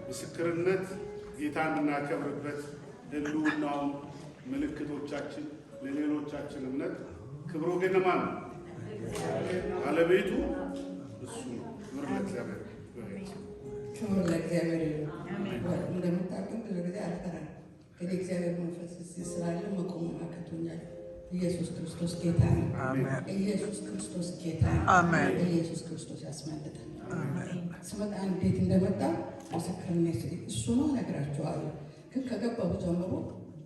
ምስክርነት ጌታን እናከብርበት ህልውናው ምልክቶቻችን ለሌሎቻችን እምነት ክብሩ ግን ማን ባለቤቱ እሱ ነው። ክብር ለእግዚአብሔር። ክብር ለእግዚአብሔር ይሁን። እንደምታውቁት ብዙ ጊዜ አልፈራም፣ ግን እግዚአብሔር መንፈስ እዚህ ስላለ መቆም አቅቶኛል። ኢየሱስ ክርስቶስ ጌታ ነው። ኢየሱስ ክርስቶስ ጌታ ነው። ኢየሱስ ክርስቶስ ያስመልጣል። ስመጣ እንዴት እንደመጣ ምስክርነት እሱ ነው እነግራችኋለሁ። ግን ከገባሁ ጀምሮ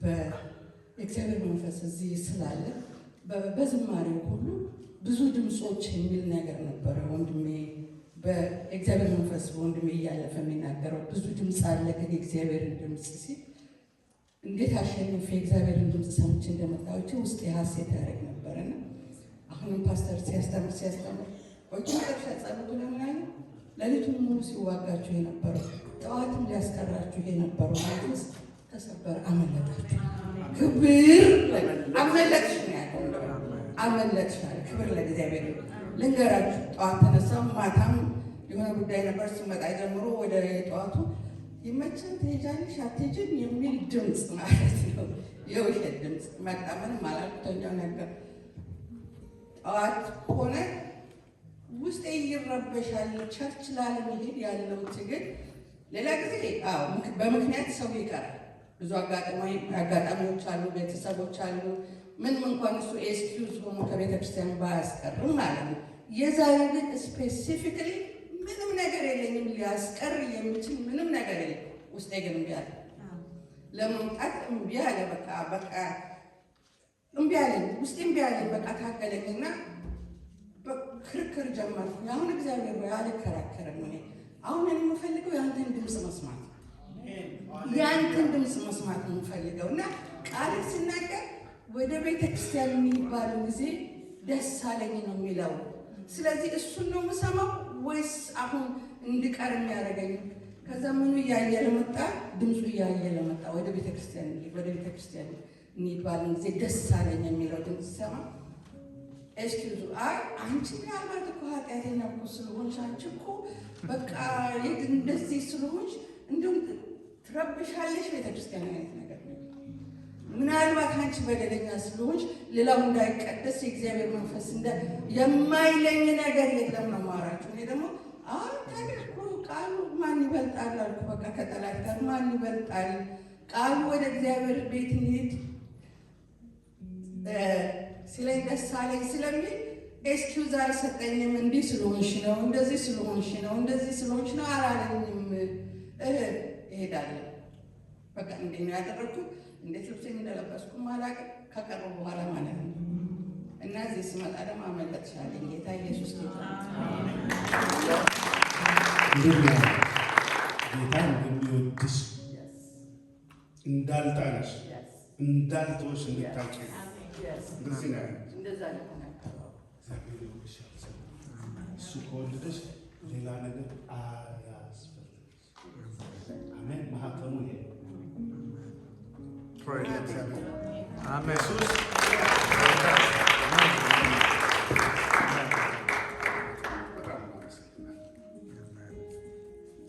በእግዚአብሔር መንፈስ እዚህ ስላለ በዝማሬው ሁሉ ብዙ ድምፆች የሚል ነገር ነበረ። ወንድሜ በእግዚአብሔር መንፈስ በወንድሜ እያለፈ የሚናገረው ብዙ ድምፅ አለ። ግን የእግዚአብሔርን ድምፅ ሲል እንዴት አሸንፌ የእግዚአብሔርን ድምፅ ሰምቼ እንደመጣሁ ውስጥ የሐሴት ያደርግ ነበረና አሁንም ፓስተር ሲያስተምር ወጭ መጨረሻ ጸሎቱ ለምናኝ ሌሊቱን ሙሉ ሲዋጋችሁ የነበረው ጠዋትም ሊያስቀራችሁ የነበረው መንፈስ ተሰበረ፣ አመለጣችሁ። ክብር አመለጥሽ ነው ያለው። አመለጥሽ አለ። ክብር ለእግዚአብሔር። ልንገራችሁ፣ ጠዋት ተነሳም ማታም የሆነ ጉዳይ ነበር። ስመጣ ጀምሮ ወደ ጠዋቱ ይመችን ትሄጃለሽ አትሄጂም የሚል ድምፅ ማለት ነው። የውሸት ድምፅ መጣ። ምንም አላልኩተኛው ነገር ጠዋት ሆነ ውስጤ ይረበሻል። ቸርች ላለመሄድ ያለው ትግል ሌላ ጊዜ በምክንያት ሰው ይቀራል። ብዙ አጋጣሚዎች አሉ፣ ቤተሰቦች አሉ። ምንም እንኳን እሱ ኤክስኪውዝ ሆኖ ከቤተክርስቲያን ባያስቀርም ማለት ነው። የዛሬ ግን ስፔሲፊክሊ ምንም ነገር የለኝም፣ ሊያስቀር የሚችል ምንም ነገር የለም። ውስጤ ግን እምቢ አለ፣ ለመምጣት እምቢ አለ። በቃ እምቢ አለኝ፣ ውስጤ እምቢ አለኝ። በቃ ታገለኝና ክርክር ጀመርኩ። አሁን እግዚአብሔር ወይ አልከራከርም። አሁን የምፈልገው የአንተን ድምፅ መስማት፣ የአንተን ድምፅ መስማት ነው የምፈልገው። እና ቃል ሲናገር ወደ ቤተክርስቲያን የሚባለው ጊዜ ደስ አለኝ ነው የሚለው። ስለዚህ እሱን ነው የምሰማው ወይስ አሁን እንድቀር የሚያደርገኝ? ከዛ ምኑ እያየለ መጣ፣ ድምፁ እያየለ መጣ። ወደ ቤተክርስቲያን የሚባለው ጊዜ ደስ አለኝ የሚለው ድምፅ ሰማ። ኤክስኪውዝ አንቺ ምናልባት እኮ ኃጢአተኛ እኮ ስለሆንሽ፣ አንቺ እኮ በቃ እንደዚህ ስለሆንሽ እንዲሁም ትረብሻለሽ ቤተክርስቲያን አይነት ነገር ነው። ምናልባት አንቺ በደለኛ ስለሆንሽ ሌላው እንዳይቀደስ የእግዚአብሔር መንፈስ የማይለኝ ነገር የለም ነው ማራችሁ። እኔ ደግሞ ታዲያ እኮ ቃሉ ማን ይበልጣል አልኩ። በቃ ከጠላት ጋር ማን ይበልጣል? ቃሉ ወደ እግዚአብሔር ቤት እንሂድ ስለኝ ደስ አለኝ ስለሚል ኤክስኪውዝ አልሰጠኝም። እንዲህ ስለሆንሽ ነው፣ እንደዚህ ስለሆንሽ ነው፣ እንደዚህ ስለሆንሽ ነው አላለኝም። እሄዳለሁ በቃ እንዴ ነው ያደረኩት። እንዴት ልብሴን እንደለበስኩም አላውቅም ከቀረው በኋላ ማለት ነው። እና እዚህ ስመጣ ደግሞ አመለጥሻለኝ። ጌታ ኢየሱስ ጌታ እንደሚወድሽ እንዳልጣለሽ እንዳልተወሽ እንድታውቂ እንደዚህ ነው ያለው። እሱ ከወደደሽ ሌላ ነገር አያስፈልግም። አሜን። ማህተሙ ይሄ አሜን።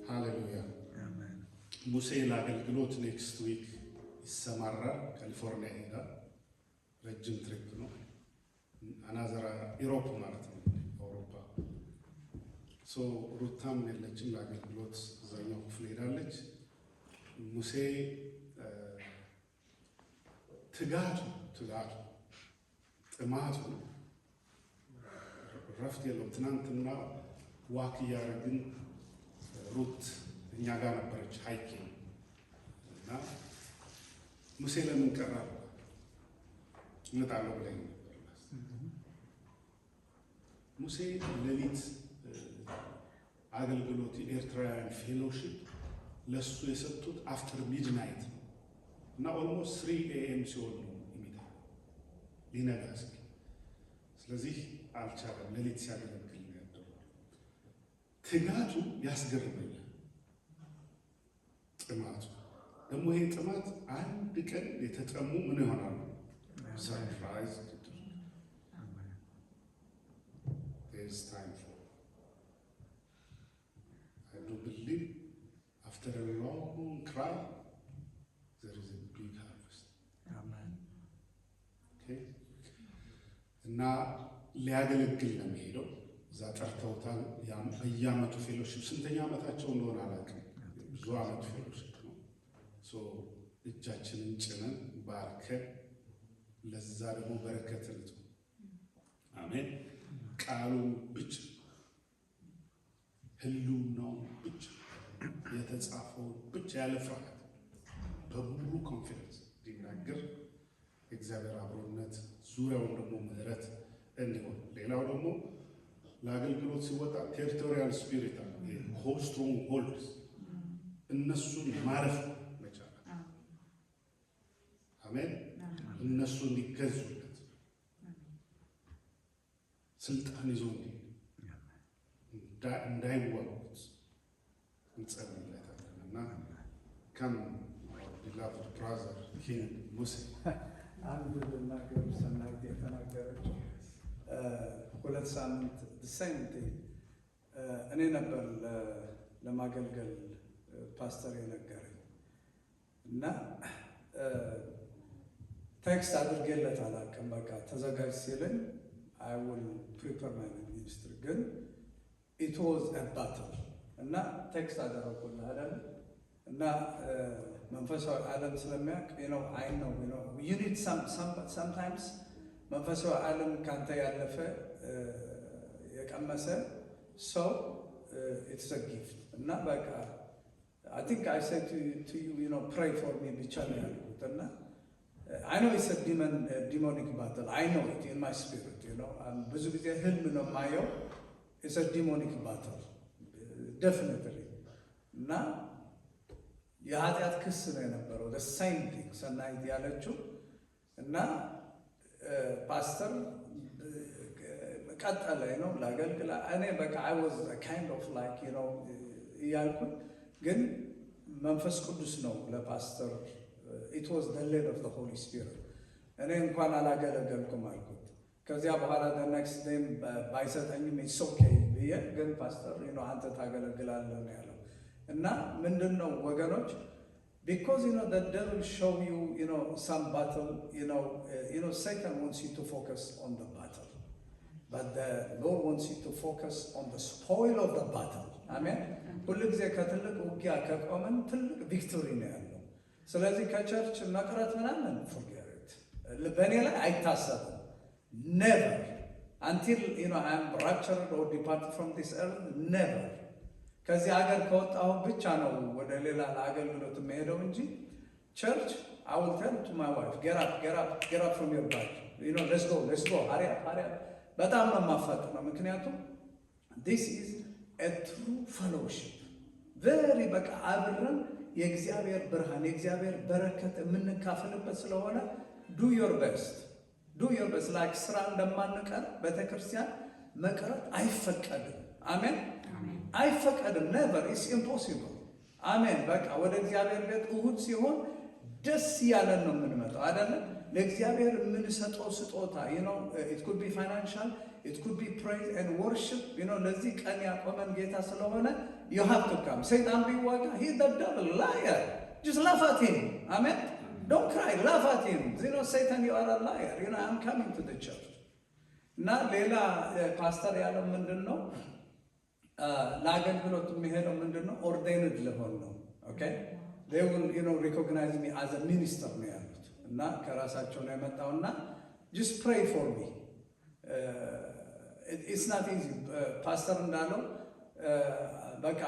ሃሌሉያ። ሙሴ ለአገልግሎት ኔክስት ዊክ ይሰማራል። ካሊፎርኒያ ይሄዳል። ረጅም ትሪፕ ነው። አናዘራ ኢሮፕ ማለት ነው፣ አውሮፓ። ሩታም የለችም ለአገልግሎት እዛኛው ክፍል ሄዳለች። ሙሴ ትጋቱ ጥማቱ ረፍት የለውም። ትናንትና ዋክ እያደረግን ሩት እኛ ጋር ነበረች ሃይኪንግ እና ሙሴ ለምን ቀረ እመጣለሁ ብለኝ ነበር። ሙሴ ሌሊት አገልግሎት የኤርትራውያን ፌሎሺፕ ለሱ የሰጡት አፍተር ሚድናይት ነው እና ኦልሞስት 3 AM ሲሆን ነው ሊነጋ እስኪ። ስለዚህ አልቻለም። ሌሊት ሲያገለግል ነው ያደረው። ትጋቱ ያስገርመኛል። ጥማቱ ደግሞ ይሄ ጥማት አንድ ቀን የተጠሙ ምን ይሆናሉ? ሰርፕራይዝ there's time for I do believe after a long cry, there is a big harvest. Amen. Okay? እና ሊያገለግል ነው የሚሄደው። እዛ ጠርተውታል። በየዓመቱ ፌሎሺፕ ስንተኛ ዓመታቸው እንደሆነ አላውቅም። ብዙ ዓመት ፌሎሺፕ ነው። እጃችንን ጭነን ባርከን ለዛ ደግሞ በረከትን አሜን። ቃሉን ብቻ ህልውናውን ብቻ የተጻፈውን ብቻ ያለ ፍርሃት በሙሉ ኮንፊደንስ እንዲናገር እግዚአብሔር አብሮነት ዙሪያውን ደግሞ ምህረት እንዲሆን። ሌላው ደግሞ ለአገልግሎት ሲወጣ ቴሪቶሪያል ስፒሪት አለ። ሆስትሮንግ ሆልድስ እነሱን ማረፍ መቻል አሜን። እነሱ እንዲገዙለት ስልጣን ይዞ እንዳይዋጉት እንጸልይለታለን እና ከም ቢላቭድ ብራዘር ኪንግ ሙሴ አንድ ልናገር ሰናይት የተናገረችው 2 ሳምንት ሰንቴ እኔ ነበር ለማገልገል ፓስተር የነገረኝ እና ቴክስት አድርጌለት አላውቅም። በቃ ተዘጋጅ ሲለኝ I will prepare my ministry. ግን it was a battle እና ቴክስት አደረኩልህ አይደል? እና መንፈሳዊ ዓለም ስለሚያውቅ I know you need sometimes መንፈሳዊ ዓለም ካንተ ያለፈ የቀመሰ ሰው it's a gift እና በቃ I think I said to you pray for me ብቻ ነው ያልኩት እና I know it's a demonic battle. I know it in my spirit, ብዙ ጊዜ ህልም ነው የማየው። It's a demonic battle, definitely. እና የኃጢአት ክስ ነው የነበረው the same thing ሰናይት ያለችው እና ፓስተር ቀጠለ ላገልግላ እኔ በቃ I was kind of like እያልኩኝ ግን መንፈስ ቅዱስ ነው ለፓስተር it was the lead of the Holy Spirit. እኔ እንኳን አላገለገልኩም አልኩት። ከዚያ በኋላ the next day ባይሰጠኝም it's okay ብዬ ግን ፓስተር አንተ ታገለግላለህ ነው ያለው። እና ምንድነው ወገኖች because the devil show you some battle Satan wants you to focus on the battle but the Lord wants you to focus on the spoil of the battle. አሜን። ሁሉ ጊዜ ከትልቅ ውጊያ ከቆመን ትልቅ ቪክቶሪ ነው ያለው። ስለዚህ ከቸርች መቅረት ምናምን forget it በእኔ ላይ አይታሰብም never until I am raptured or departed from this earth never ከዚህ ሀገር ከወጣሁ ብቻ ነው ወደ ሌላ አገልግሎት የምሄደው እንጂ ቸርች I will tell to my wife get up from your bed let's go hurry up በጣም ነው የማፋጥነው ምክንያቱም this is a true fellowship very በቃ አብረን የእግዚአብሔር ብርሃን የእግዚአብሔር በረከት የምንካፈልበት ስለሆነ do your best like ስራ እንደማንቀር ቤተክርስቲያን መቅረት አይፈቀድም። አሜን አይፈቀድም never it's impossible አሜን። በቃ ወደ እግዚአብሔር ቤት እሁድ ሲሆን ደስ ያለን ነው የምንመጣው አይደለም። ለእግዚአብሔር የምንሰጠው ስጦታ it could be financial it could be praise and worship ለዚህ ቀን ያቆመን ጌታ ስለሆነ you have to come. ሰይጣን ቢዋጋ he the devil liar just laugh at him amen don't cry laugh at him Satan you are a liar I'm coming to the church. እና ሌላ ፓስተር ያለው ምንድነው ለአገልግሎት የሚሄደው ምንድነው ordained ለሆን ነው okay they will recognize me as a minister ነው ያሉት እና ከራሳቸው ነው የመጣውና just pray for me it's not easy ፓስተር እንዳለው በቃ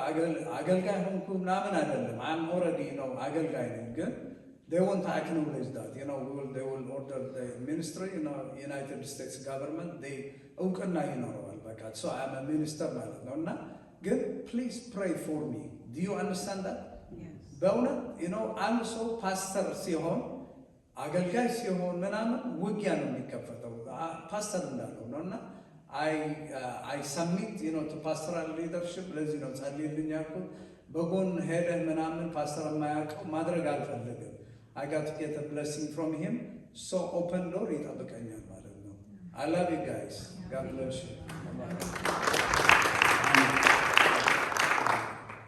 አገልጋይ ሆንኩ ምናምን አይደለም I'm already አገልጋይ ነኝ ግን they want to acknowledge that they will order the ministry United States government they እውቅና ይኖረዋል በቃ so I am a minister ማለት ነውና ግን please pray for me do you understand that yes በእውነት አንድ ሰው ፓስተር ሲሆን አገልጋይ ሲሆን ምናምን ውጊያ ነው የሚከፈተው ፓስተር እንዳለው ነውና I submit to pastoral leadership ለዚህ ነው ጸልይልኝ ያልኩት በጎን ሄደህ ምናምን ፓስተር የማያውቀው ማድረግ አልፈልግም I got to get a blessing from him so open door ይጠብቀኛል ማለት ነው I love you guys God bless you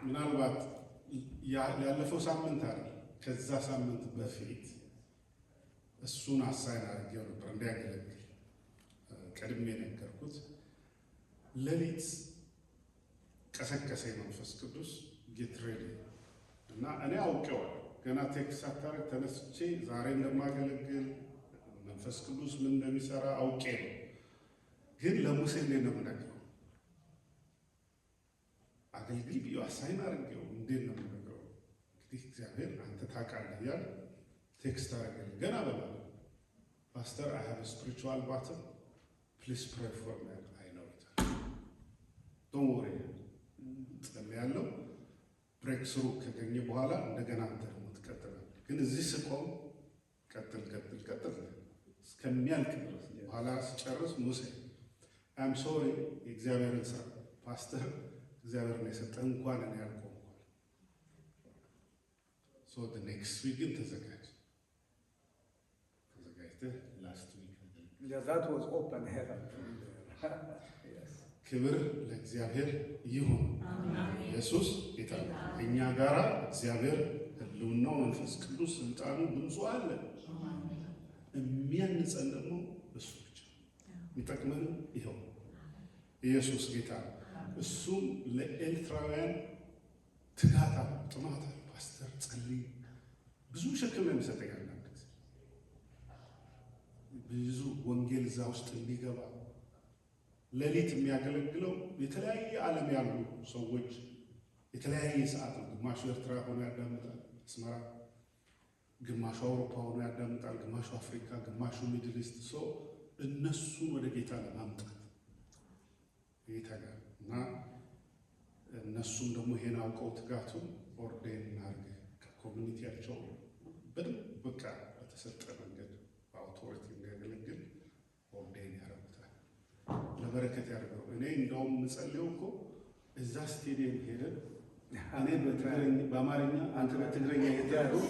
ምናልባት ያለፈው ሳምንት አይደል ከዛ ሳምንት በፊት እሱን አሳይን አድርጌው ነበር እንዲያገለግል ቀድሜ ነገርኩት። ሌሊት ቀሰቀሰኝ መንፈስ ቅዱስ ጌት ሬዲ እና እኔ አውቄዋለሁ። ገና ቴክስት አታረግ ተነስቼ ዛሬ እንደማገለግል መንፈስ ቅዱስ ምን እንደሚሰራ አውቄ ነው። ግን ለሙሴ እንዴት ነው የምነግረው? አገልግል ብዬ አሳይን አድርጌው እንዴት ነው የምነግረው? እንግዲህ እግዚአብሔር አንተ ታውቃለህ እያለ ቴክስት አደረገልኝ። ገና በላለ ፓስተር አይ ሃቭ ስፒሪቹዋል ባትል ፕሊዝ ፕሬይ ፎር ሚ አይ ኖው ኢት ዶንት ወሪ ጸልያለሁ። ብሬክ ስሩ ከገኘ በኋላ እንደገና አንተ ደግሞ ትቀጥላለህ። ግን እዚህ ስቆም ቀጥል እስከሚያልቅ ድረስ በኋላ ስጨርስ ሙሴ አም ሶሪ የእግዚአብሔርን ስራ ፓስተር እግዚአብሔር ነው የሰጠህ እንኳን እኔ ያልቆምኳል። ሶ the next week ግን ተዘጋጅተህ ላስት ዊክ that was open heaven. ክብር ለእግዚአብሔር ይሁን። ኢየሱስ ጌታ ነው። እኛ ጋራ እግዚአብሔር ህልውናው መንፈስ ቅዱስ ስልጣኑ ድምፁ አለ። የሚያንጸን ደግሞ እሱ ብቻ የሚጠቅመን ይኸው ኢየሱስ ጌታ ነው። እሱም ለኤርትራውያን ትጋታ ጥማታ ፓስተር ጸልይ ብዙ ሸክም የሚሰጠኝ አንዳንድ ጊዜ ብዙ ወንጌል እዛ ውስጥ እንዲገባ ሌሊት የሚያገለግለው የተለያየ ዓለም ያሉ ሰዎች የተለያየ ሰዓት ነው። ግማሹ ኤርትራ ሆኖ ያዳምጣል አስመራ፣ ግማሹ አውሮፓ ሆኖ ያዳምጣል፣ ግማሹ አፍሪካ፣ ግማሹ ሚድል ኢስት። ሰው እነሱን ወደ ጌታ ለማምጣት ጌታ ጋር እና እነሱም ደግሞ ይሄን አውቀው ትጋቱን ኦርዴን እናድርግ ከኮሚኒቲያቸው በደንብ በቃ በተሰጠ መንገድ በአውቶሪቲ እንዲያገለግል ኦርዴን ያደርጉታል። ለበረከት ያደርገው። እኔ እንደውም ምጸልየው እኮ እዛ ስቴዲየም ሄደን እኔ በአማርኛ አንተ በትግረኛ እየተያደው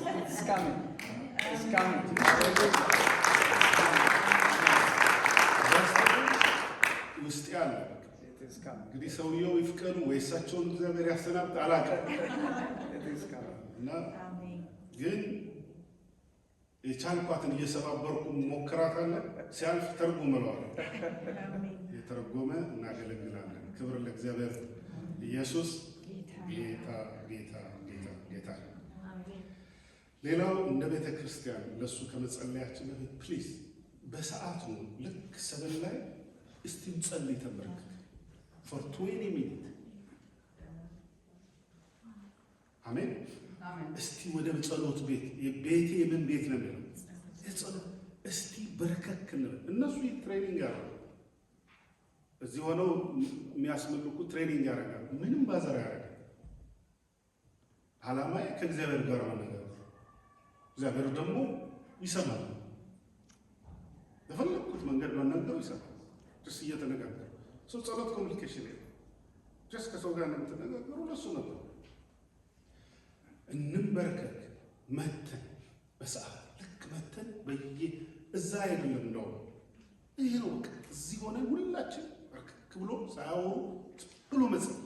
ውስጥ ያለ እንግዲህ ሰውየው ይፍቀዱ ወይ እሳቸውን እግዚአብሔር ያሰናብት አላውቅም። እና ግን የቻልኳትን እየሰባበርኩ ሞክራታለሁ። ሲያልፍ ተርጉም እለዋለሁ። የተረጎመ እናገለግላለን። ክብር ለእግዚአብሔር። ኢየሱስ ጌታ ጌታ ጌታ ጌታ። ሌላው እንደ ቤተ ክርስቲያን ለእሱ ከመጸለያችን በፊት ፕሊዝ በሰዓቱ ልክ ሰበን ላይ እስቲ እንጸልይ ተንበርክክ ፎር 20 ሚኒት አሜን። እስቲ ወደ ጸሎት ቤት የቤቴ የምን ቤት ነው የሚለው የጸሎት እስቲ በርከክ ነው። እነሱ ትሬኒንግ ያደርጋሉ። እዚህ ሆነው የሚያስመልኩ ትሬኒንግ ያደርጋሉ። ምንም ባዘር ያደርጋል። ዓላማዬ ከእግዚአብሔር ጋር መነጋገር፣ እግዚአብሔር ደግሞ ይሰማል። በፈለኩት መንገድ መነገሩ ይሰማል። ደስ እየተነጋገሩ ሰው ጸሎት ኮሚኒኬሽን ነው። ደስ ከሰው ጋር እንደምትነጋገሩ ለሱ ነበር። እንበርከክ መተን በሰዓት ልክ መተን እዛ አይደለም ነው ይሄ ነው። እዚህ ሆነን ሁላችን በርከክ ብሎ ሳያወሩ ብሎ መጸለይ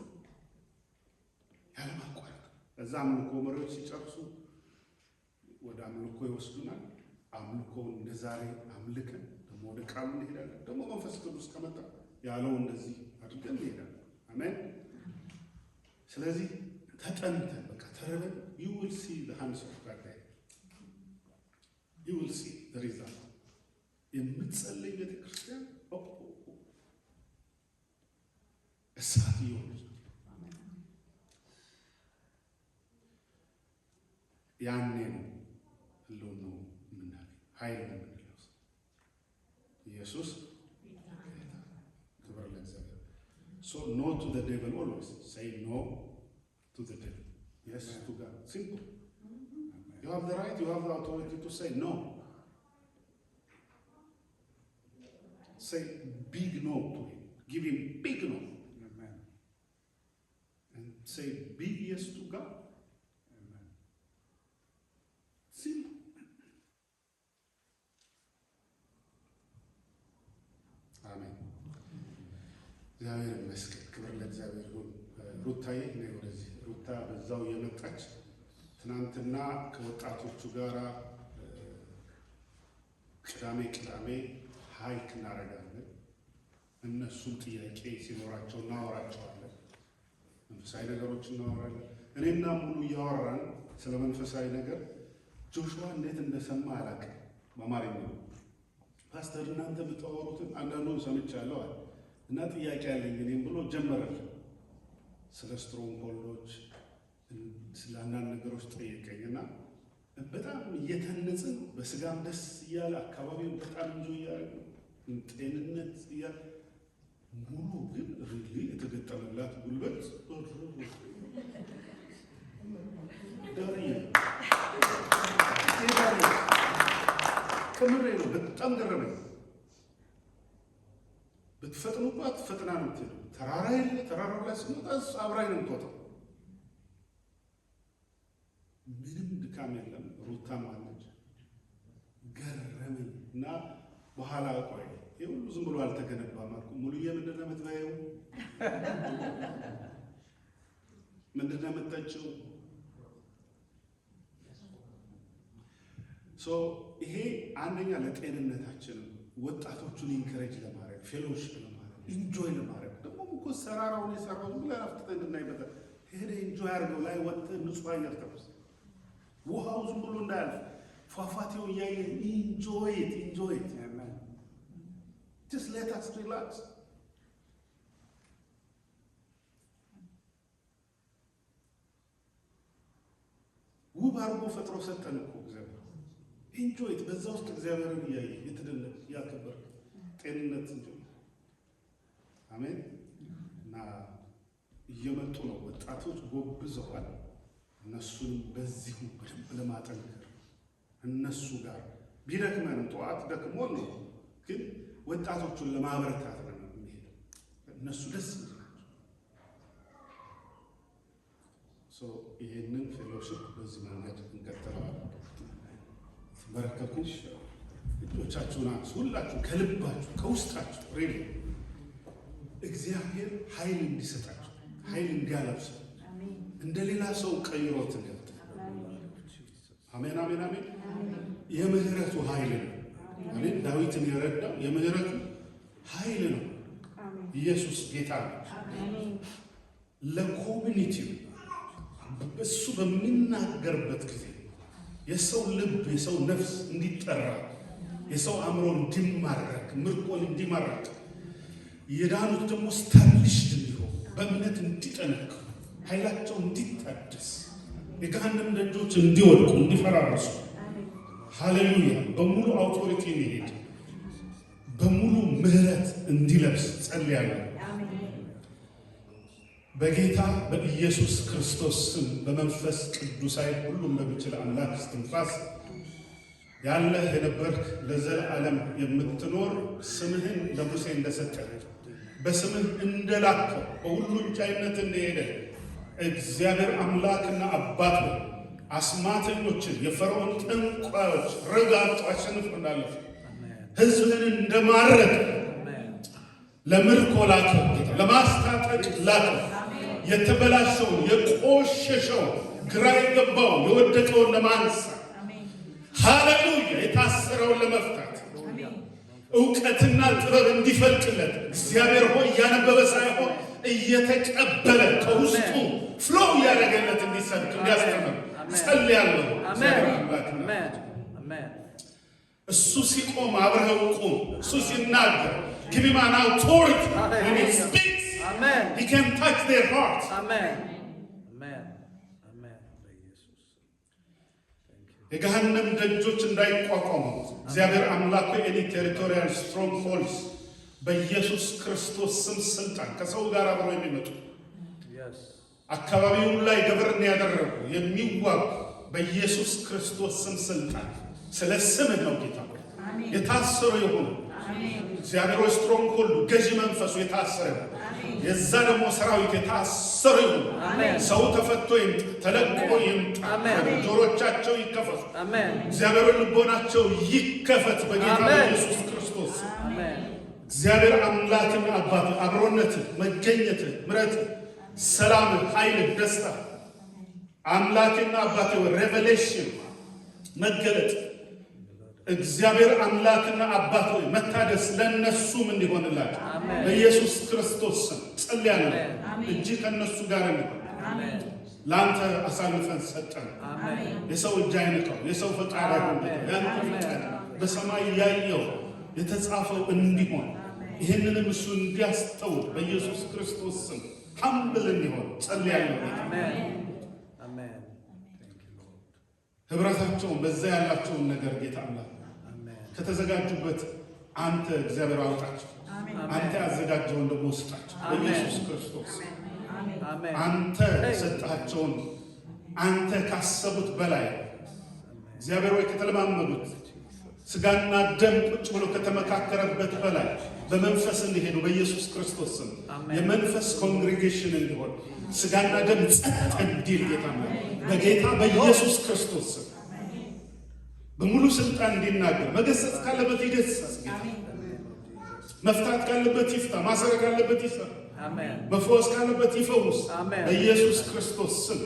ያለማቋረጥ። እዛ አምልኮ መሪዎች ሲጨርሱ ወደ አምልኮ ይወስዱናል። አምልኮውን እንደ ዛሬ አምልከን ደግሞ ወደ ቃሉ እንሄዳለን። ደግሞ መንፈስ ቅዱስ ከመጣ ያለው እንደዚህ አድርገን እንሄዳለን። አሜን። ስለዚህ ተጠንተን በቃ ተረበን you will see the hands of God there. You will see the result. የምትጸልይ ቤተ ክርስቲያን እሳት ይሆናል። ያኔ ነው ህልውናው የምናገኝ ኃይል ነው የምንለው። ኢየሱስ ክብር ለእግዚአብሔር። So no to the devil always. Say no to the devil. Yes to God. Simple. You have the right, you have the authority to say no. Say big no to him. Give him big no. Amen. And say big yes to God. Amen. Simple. Amen. እግዚአብሔር ይመስገን። ክብር ለእግዚአብሔር ይሁን። ሩታዬ ነይ ወደዚህ ሩታ በዛው የመጣች ትናንትና ከወጣቶቹ ጋራ ቅዳሜ ሃይክ እናደርጋለን። እነሱም ጥያቄ ሲኖራቸው እናወራቸዋለን። መንፈሳዊ ነገሮች እናወራለን። እኔና ሙሉ እያወራን ስለ መንፈሳዊ ነገር ጆሹዋ እንዴት እንደሰማ አላውቅም። በአማርኛ ፓስተር እናንተ ብታወሩትን አንዳንዱን ሰምቻለሁ አለ እና ጥያቄ ያለኝ እኔም ብሎ ጀመረል። ስለ ስትሮንግ ሆልዶች ስለ አንዳንድ ነገሮች ጠየቀኝና በጣም እየተነጽን በስጋም ደስ እያለ አካባቢውን በጣም እንጆ እያለ ጤንነት እያለ ሙሉ ግን ሪሊ የተገጠመላት ጉልበት ዳርዬ ከምሬ ነው። በጣም ገረመኝ። ብትፈጥኑባት ፈጥና ነው የምትሄደው። ተራራ የለ ተራራው ላይ ስንወጣ አብራኝ ነው የምትወጣው። ምንም ድካም የለም። ሩታም አለች። ገረመኝ እና በኋላ ቆይ ይህ ሁሉ ዝም ብሎ አልተገነባም አልኩ። ሙሉዬ ምንድን ነው የምትበይው? ምንድን ነው የምትጠጪው? ይሄ አንደኛ ለጤንነታችን ወጣቶቹን ኢንከሬጅ ለማድረግ ፌሎሺፕ ለማድረግ ኢንጆይ ለማድረግ ደግሞ እኮ ሰራራውን የሰራው ዝም ብለህ አፍጥተህ እንድናይበታል ሄደህ ኢንጆይ አድርገው ላይ ወጥተህ ንጹህ አየር ተነፍስ። ውሃው ዝም ብሎ እንዳያልፍ ፏፏቴው እያየህ ኢንጆይ ኢት just let us relax። ውብ አድርጎ ፈጥሮ ሰጠን እኮ እግዚአብሔር። ኢንጆይ በዛ ውስጥ እግዚአብሔርን እያየ የተደነቅ ያከበር ጤንነት እንጆይ። አሜን። እና እየመጡ ነው ወጣቶች ጎብዘዋል። እነሱን በዚሁ በደንብ ለማጠንከር እነሱ ጋር ቢደክመንም ጠዋት ደክሞ ነው ግን ወጣቶቹን ለማበረታት ነው የሚሄደው። እነሱ ደስ ይላቸው። ይሄንን ፌሎሺፕ በዚህ መንገድ እንቀጥለዋለን። በረከቱ እጆቻችሁን አንሱ። ሁላችሁ ከልባችሁ ከውስጣችሁ ሬዲ እግዚአብሔር ኃይል እንዲሰጣችሁ ኃይል እንዲያለብሰው እንደ ሌላ ሰው ቀይሮት ገብተ አሜን አሜን አሜን። የምህረቱ ኃይል ነው። አሜን። ዳዊትን የረዳው የምህረቱ ኃይል ነው። ኢየሱስ ጌታ ነው። ለኮሚኒቲው እሱ በሚናገርበት ጊዜ የሰው ልብ የሰው ነፍስ እንዲጠራ የሰው አእምሮ እንዲማረክ ምርኮን እንዲማረክ የዳኑት ደግሞ ስታብሊሽድ እንዲሆን በእምነት እንዲጠነክሩ ኃይላቸው እንዲታደስ የገሃነም ደጆች እንዲወድቁ እንዲፈራረሱ ሃሌሉያ በሙሉ አውቶሪቲ እንዲሄድ በሙሉ ምህረት እንዲለብስ ጸልያለሁ። በጌታ በኢየሱስ ክርስቶስ ስም በመንፈስ ቅዱሳዊ ሁሉም በሚችል አምላክ እስትንፋስ ያለህ የነበርክ ለዘላለም የምትኖር ስምህን ለሙሴ እንደሰጠህ በስምህ እንደላከው በሁሉም ቻይነት እንደሄደ እግዚአብሔር አምላክና አባት ነው። አስማተኞችን የፈርዖን ጠንቋዮች ረጋግጦ አሸንፎ እንዳለፈ ሕዝብህን እንደማረክ ለምርኮ ላከው፣ ለማስታጠቅ ላከው። የተበላሸውን የቆሸሸውን ግራ የገባውን የወደቀውን ለማንሳት ሃሌሉያ የታሰረውን ለመፍታት እውቀትና ጥበብ እንዲፈልቅለት እግዚአብሔር ሆይ እያነበበ ሳይሆን እየተቀበለ ከውስጡ ፍሎ እያደረገለት እንዲሰብክ እንዲያስተምር ጸልያለሁ። እሱ ሲቆም አብረኸው ቁም። እሱ ሲናገር give him an authority when he speaks. Amen. He can touch their hearts. Amen. Amen. Amen. የገሃነም ደጆች እንዳይቋቋሙ እግዚአብሔር አምላክ ኤኒ ቴሪቶሪያል ስትሮንግ ሆልድስ በኢየሱስ ክርስቶስ ስም ስልጣን ከሰው ጋር አብረው የሚመጡ አካባቢውን ላይ ገበርን ያደረጉ የሚዋጉ በኢየሱስ ክርስቶስ ስም ስልጣን ስለ ስምህ ነው ጌታ የታሰሩ የሆኑ እግዚአብሔር ወይ ስትሮንግ ሆልድ ገዢ መንፈሱ የታሰረ የዛ ደግሞ ሰራዊት የታሰሩ ይሁን። ሰው ተፈቶ ይምጣ፣ ተለቆ ይምጣ፣ ጆሮቻቸው ይከፈቱ። እግዚአብሔር ልቦናቸው ይከፈት በጌታ በኢየሱስ ክርስቶስ። እግዚአብሔር አምላክና አባት አብሮነት፣ መገኘት፣ ምሕረት፣ ሰላም፣ ኃይል፣ ደስታ አምላኬና አባቴ ሬቨሌሽን መገለጥ እግዚአብሔር አምላክና አባት ሆይ መታደስ ለነሱም እንዲሆንላቸው በኢየሱስ ክርስቶስ ስም ጸልያለሁ። እጅ ከነሱ ጋር እንዲሆን ላንተ አሳልፈን ሰጠን። የሰው እጅ አይነካው፣ የሰው ፈቃድ አይሆን፣ ያንተ ፈቃድ በሰማይ ያየው የተጻፈው እንዲሆን ይህንንም እሱ እንዲያስተውል በኢየሱስ ክርስቶስ ስም ሀምብል እንዲሆን ጸልያለሁ። ህብረታቸውን በዛ ያላቸውን ነገር ጌታ አምላክ ከተዘጋጁበት አንተ እግዚአብሔር አውጣቸው። አንተ ያዘጋጀውን ደግሞ ስጣቸው በኢየሱስ ክርስቶስ። አንተ ሰጣቸውን አንተ ካሰቡት በላይ እግዚአብሔር ወይ ከተለማመዱት ስጋና ደም ቁጭ ብሎ ከተመካከረበት በላይ በመንፈስ እንዲሄዱ በኢየሱስ ክርስቶስ ስም የመንፈስ ኮንግሪጌሽን እንዲሆን ስጋና ደም ጸጥ እንዲል ጌታ በጌታ በኢየሱስ ክርስቶስ ስም በሙሉ ስልጣን እንዲናገር መገሰጽ ካለበት ይገሰጽ ጌታ፣ መፍታት ካለበት ይፍታ፣ ማሰር ካለበት ይሰር፣ መፈወስ ካለበት ይፈውስ በኢየሱስ ክርስቶስ ስም።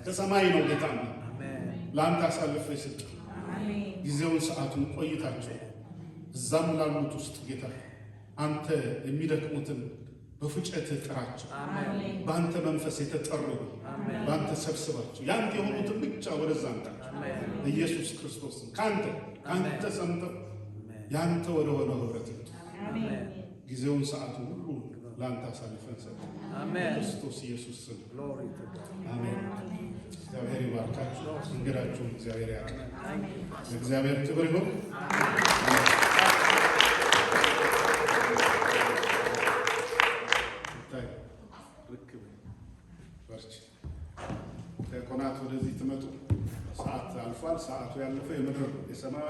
ከሰማይ ነው ጌታ ለአንተ አሳልፈ ይስጥ። ጊዜውን ሰዓቱን ቆይታቸው እዛም ላሉት ውስጥ ጌታ አንተ የሚደክሙትን በፉጨት ጥራቸው። በአንተ መንፈስ የተጠሩ በአንተ ሰብስባቸው። ያንተ የሆኑትን ብቻ ወደዛ አንታቸው በኢየሱስ ክርስቶስ ከአንተ ሰምተው ያንተ ወደ ሆነ ህብረት ጊዜውን ሰዓቱን ሁሉ ለአንተ አሳልፈን ሰጥ ክርስቶስ ኢየሱስ ስም አሜን። እግዚአብሔር ይባርካችሁ። እንግዳችሁን እግዚአብሔር ያክል ለእግዚአብሔር ክብር ይሁን። ከቆናት ወደዚህ ትመጡ። ሰዓት አልፏል። ሰዓቱ ያለፈው የምድር የሰማይ